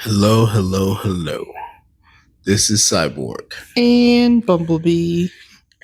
Hello, hello, hello. This is Cyborg. And Bumblebee.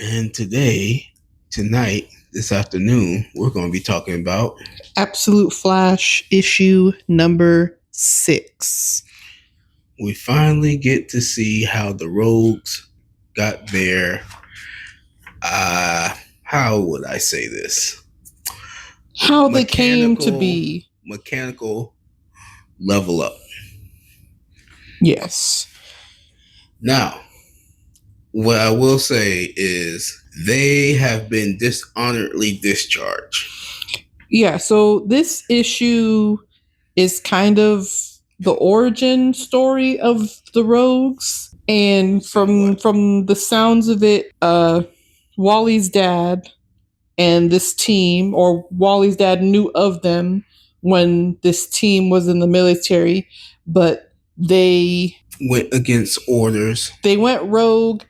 And tonight, this afternoon, we're going to be talking about Absolute Flash issue number 6. we finally get to see how the Rogues got their, how would I say this? How they came to be. Mechanical level up. Yes. Now, what I will say is they have been dishonorably discharged. Yeah, so this issue is kind of the origin story of the Rogues. And from the sounds of it, Wally's dad and this team, or Wally's dad knew of them when this team was in the military, but they went against orders. They went rogue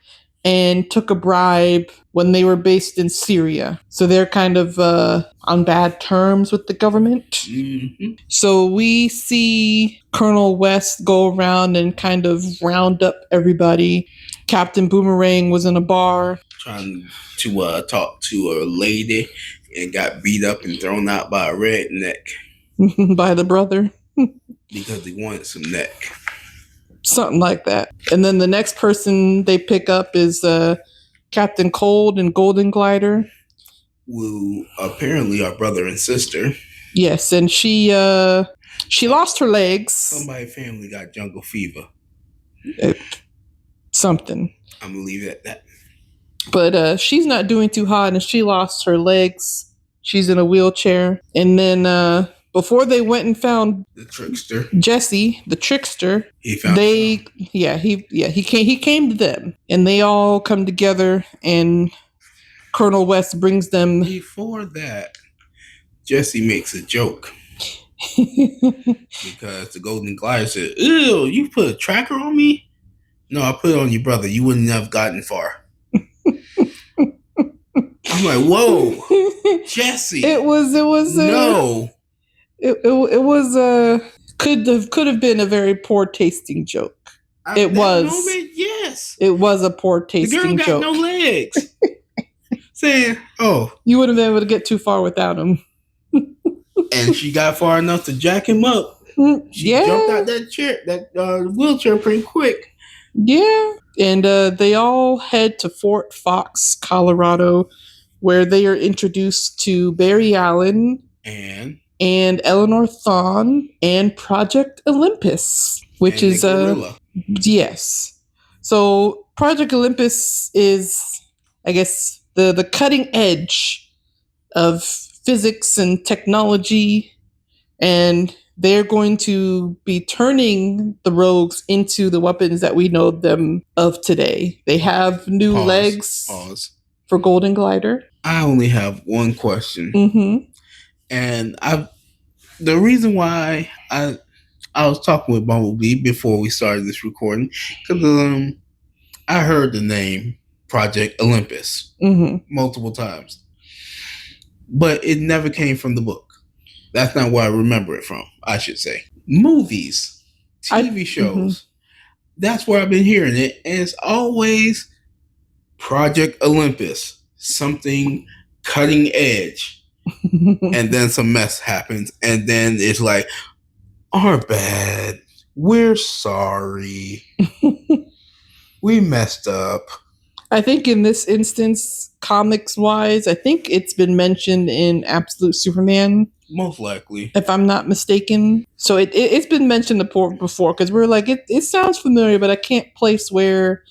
and took a bribe when they were based in Syria. So they're kind of on bad terms with the government. Mm-hmm. So we see Colonel West go around and kind of round up everybody. Captain Boomerang was in a bar trying to talk to a lady and got beat up and thrown out by a redneck. By the brother. Because he wanted some neck. Something like that. And then the next person they pick up is Captain Cold and Golden Glider, who apparently are brother and sister. Yes, and she lost her legs. Somebody's family got jungle fever. Something. I'm gonna leave it at that. But she's not doing too hot, and she lost her legs. She's in a wheelchair. And then before they went and found the trickster, Jesse, the trickster, he came to them, and they all come together, and Colonel West brings them. Before that, Jesse makes a joke because the Golden Glider said, "Ew, you put a tracker on me?" No, I put it on your brother. You wouldn't have gotten far. I'm like, whoa, Jesse. It was no. It was could have been a very poor tasting joke. It was. Moment, yes. It was a poor tasting joke. The girl got no legs. Saying, "Oh, you wouldn't have been able to get too far without him." And she got far enough to jack him up. She jumped out that chair, that wheelchair, pretty quick. Yeah, and they all head to Fort Fox, Colorado, where they are introduced to Barry Allen and Eleanor Thawne and Project Olympus, which is yes. So Project Olympus is, I guess, the cutting edge of physics and technology, and they're going to be turning the Rogues into the weapons that we know them of today. They have new legs for Golden Glider. I only have one question. Mm-hmm. And the reason why I was talking with Bumblebee before we started this recording, because I heard the name Project Olympus multiple times, but it never came from the book. That's not where I remember it from, I should say. Movies, TV shows, that's where I've been hearing it, and it's always Project Olympus, something cutting edge. And then some mess happens, and then it's like, our bad, we're sorry, we messed up. I think in this instance, comics wise, I think it's been mentioned in Absolute Superman, most likely, if I'm not mistaken. So it's been mentioned before, because we're like, it sounds familiar, but I can't place where.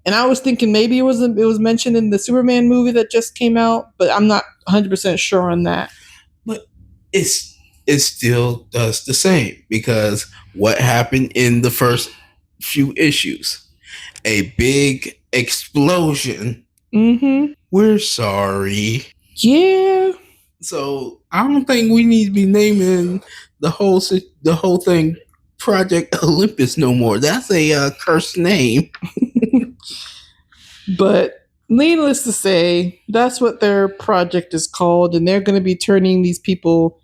And I was thinking maybe it was mentioned in the Superman movie that just came out, but I'm not 100% sure on that. But it still does the same, because what happened in the first few issues? A big explosion. Mm-hmm. We're sorry. Yeah. So I don't think we need to be naming the whole thing Project Olympus no more. That's a cursed name. But needless to say, that's what their project is called, and they're going to be turning these people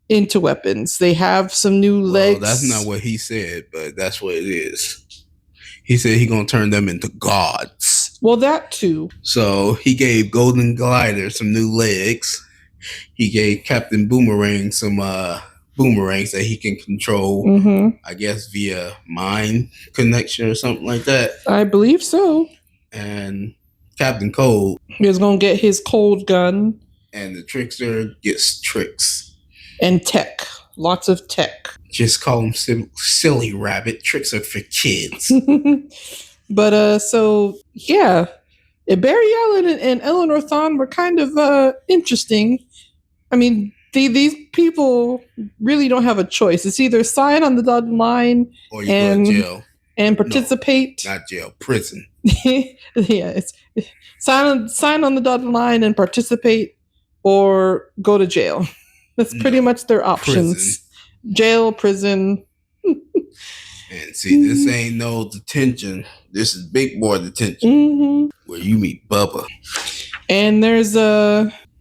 into weapons. They have some new legs. Well, that's not what he said, but that's what it is. He said he's going to turn them into gods. Well, that too. So he gave Golden Glider some new legs. He gave Captain Boomerang some boomerangs that he can control, I guess, via mind connection or something like that. I believe so. And Captain Cold is going to get his cold gun. And the Trickster gets tricks. And tech. Lots of tech. Just call him silly rabbit. Tricks are for kids. But, so, yeah. Barry Allen and Eleanor Thawne were kind of interesting. I mean, these people really don't have a choice. It's either sign on the dotted line or you go to jail and participate. No, not jail, prison. Yeah, it's sign on the dotted line and participate, or go to jail. That's pretty much their options. Prison. Jail, prison. And see, this ain't no detention. This is big boy detention, where you meet Bubba. And there's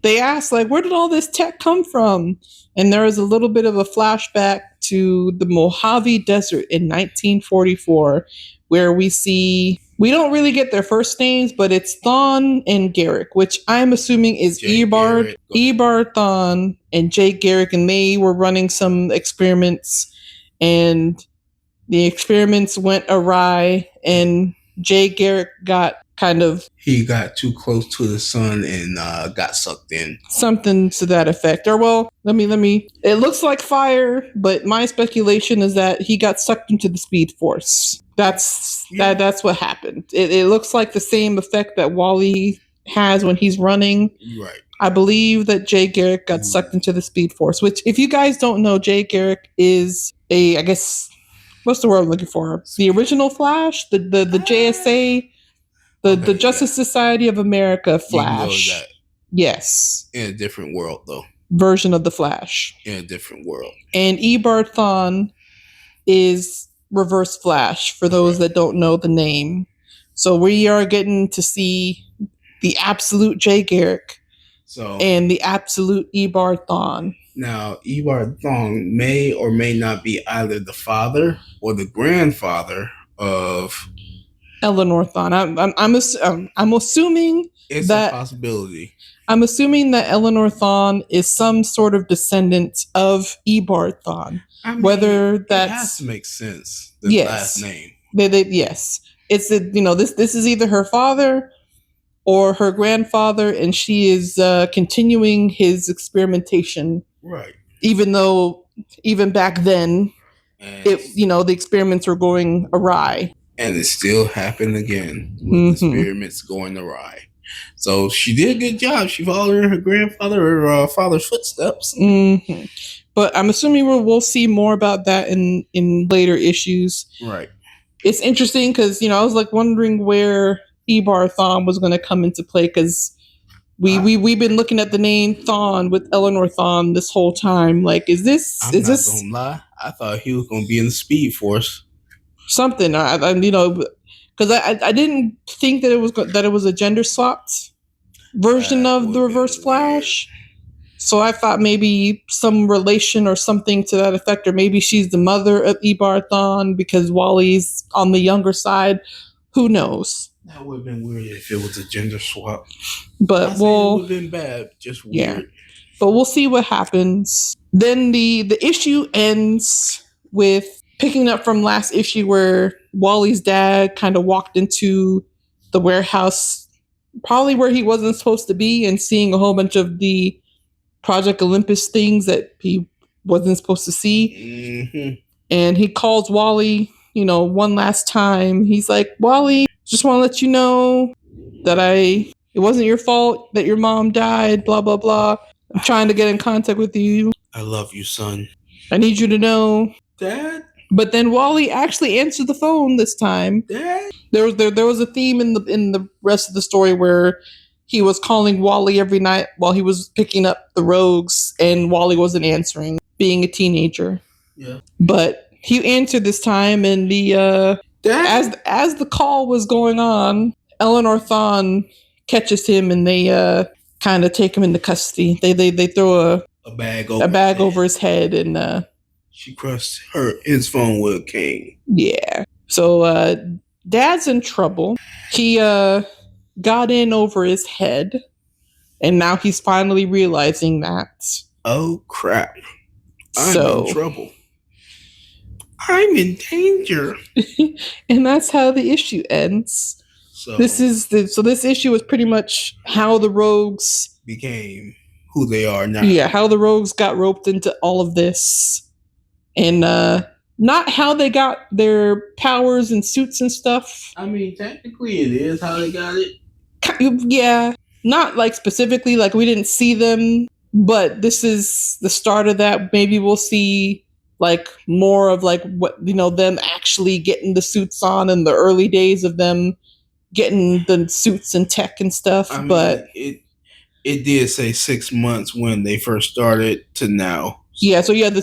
they ask, like, where did all this tech come from? And there is a little bit of a flashback to the Mojave Desert in 1944, where we don't really get their first names, but it's Thawne and Garrick, which I'm assuming is Eobard Thawne and Jay Garrick, and they were running some experiments, and the experiments went awry, and Jay Garrick he got too close to the sun and got sucked in. Something to that effect. Or, well, let me. It looks like fire, but my speculation is that he got sucked into the Speed Force. That's what happened. It looks like the same effect that Wally has when he's running. Right. I believe that Jay Garrick got sucked into the Speed Force, which, if you guys don't know, Jay Garrick is I guess, what's the word I'm looking for? The original Flash, the JSA. The Justice Society of America Flash. You know that. Yes. In a different world, though. Version of the Flash. In a different world. And Eobard Thawne is Reverse Flash, for those that don't know the name. So we are getting to see the absolute Jay Garrick and the absolute Eobard Thawne. Now, Eobard Thawne may or may not be either the father or the grandfather of Eleanor Thawne. I'm assuming it's a possibility. I'm assuming that Eleanor Thawne is some sort of descendant of Eobard Thawne. I mean, whether that's it has to make sense. The last name. Yes, it's this is either her father or her grandfather, and she is continuing his experimentation. Right. Even though back then, the experiments were going awry. And it still happened again with the experiments going awry. So she did a good job. She followed her grandfather or father's footsteps. But I'm assuming we'll see more about that in later issues. Right. It's interesting because, I was like wondering where Eobard Thawne was going to come into play, because we've been looking at the name Thawne with Eleanor Thawne this whole time. Like, is this? I'm not gonna lie. I thought he was going to be in the Speed Force. Something, because I didn't think that it was a gender swapped version of the Reverse Flash. So I thought maybe some relation or something to that effect, or maybe she's the mother of Eobard Thawne because Wally's on the younger side. Who knows? That would have been weird if it was a gender swap. But it would have been bad, just weird. Yeah. But we'll see what happens. Then the issue ends with picking up from last issue, where Wally's dad kind of walked into the warehouse, probably where he wasn't supposed to be, and seeing a whole bunch of the Project Olympus things that he wasn't supposed to see. And he calls Wally, one last time. He's like, Wally, just want to let you know that it wasn't your fault that your mom died, blah, blah, blah. I'm trying to get in contact with you. I love you, son. I need you to know. Dad? But then Wally actually answered the phone this time. Dad? There was a theme in the rest of the story where he was calling Wally every night while he was picking up the rogues, and Wally wasn't answering, being a teenager. Yeah. But he answered this time, and as the call was going on, Eleanor Thawne catches him, and they kind of take him into custody. They throw a bag over his head, and she crushed his phone with a cane. Yeah. So Dad's in trouble. He got in over his head, and now he's finally realizing that. Oh crap! I'm in trouble. I'm in danger. And that's how the issue ends. So this issue is pretty much how the rogues became who they are now. Yeah, how the rogues got roped into all of this. And not how they got their powers and suits and stuff. I mean, technically it is how they got it. Yeah, not like specifically, like we didn't see them, but this is the start of that. Maybe we'll see like more of like what, them actually getting the suits on in the early days of them getting the suits and tech and stuff. I mean, but it did say 6 months when they first started to now. Yeah, so yeah, the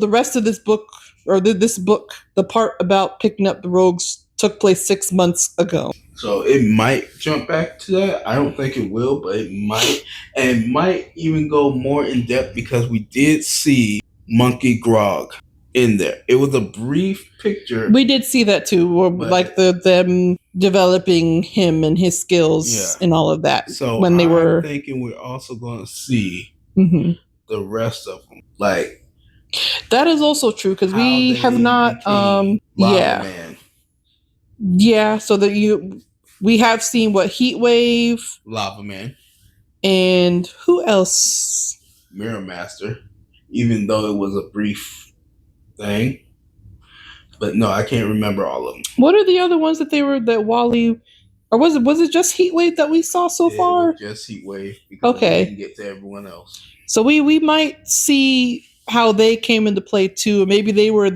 rest of this book, or this book, the part about picking up the rogues took place 6 months ago. So it might jump back to that. I don't think it will, but it might. And it might even go more in depth because we did see Monkey Grog in there. It was a brief picture. We did see that too, or like them developing him and his skills and all of that. So when they were thinking we're also going to see the rest of them. Like that is also true because we have not. Man. Yeah, so that we have seen what Heat Wave, Lava Man, and who else? Mirror Master, even though it was a brief thing. But no, I can't remember all of them. What are the other ones that Wally, or was it just Heat Wave that we saw so far? It was just Heat Wave because we didn't get to everyone else. So we might see how they came into play too. Maybe they were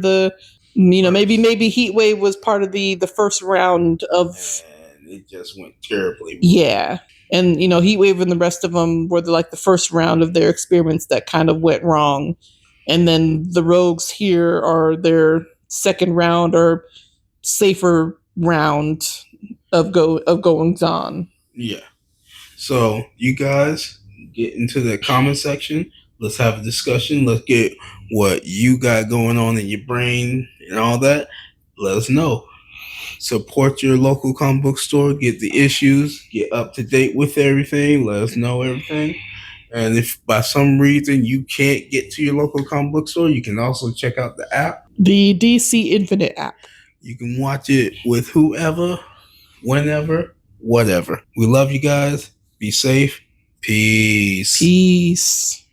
maybe Heat Wave was part of the first round of. And it just went terribly wrong. Yeah. And, Heat Wave and the rest of them were the first round of their experiments that kind of went wrong. And then the rogues here are their second round or safer round of goings on. Yeah. So you guys get into the comment section. Let's have a discussion. Let's get what you got going on in your brain and all that. Let us know. Support your local comic book store. Get the issues. Get up to date with everything. Let us know everything. And if by some reason you can't get to your local comic book store, you can also check out the app. The DC Infinite app. You can watch it with whoever, whenever, whatever. We love you guys. Be safe. Peace. Peace.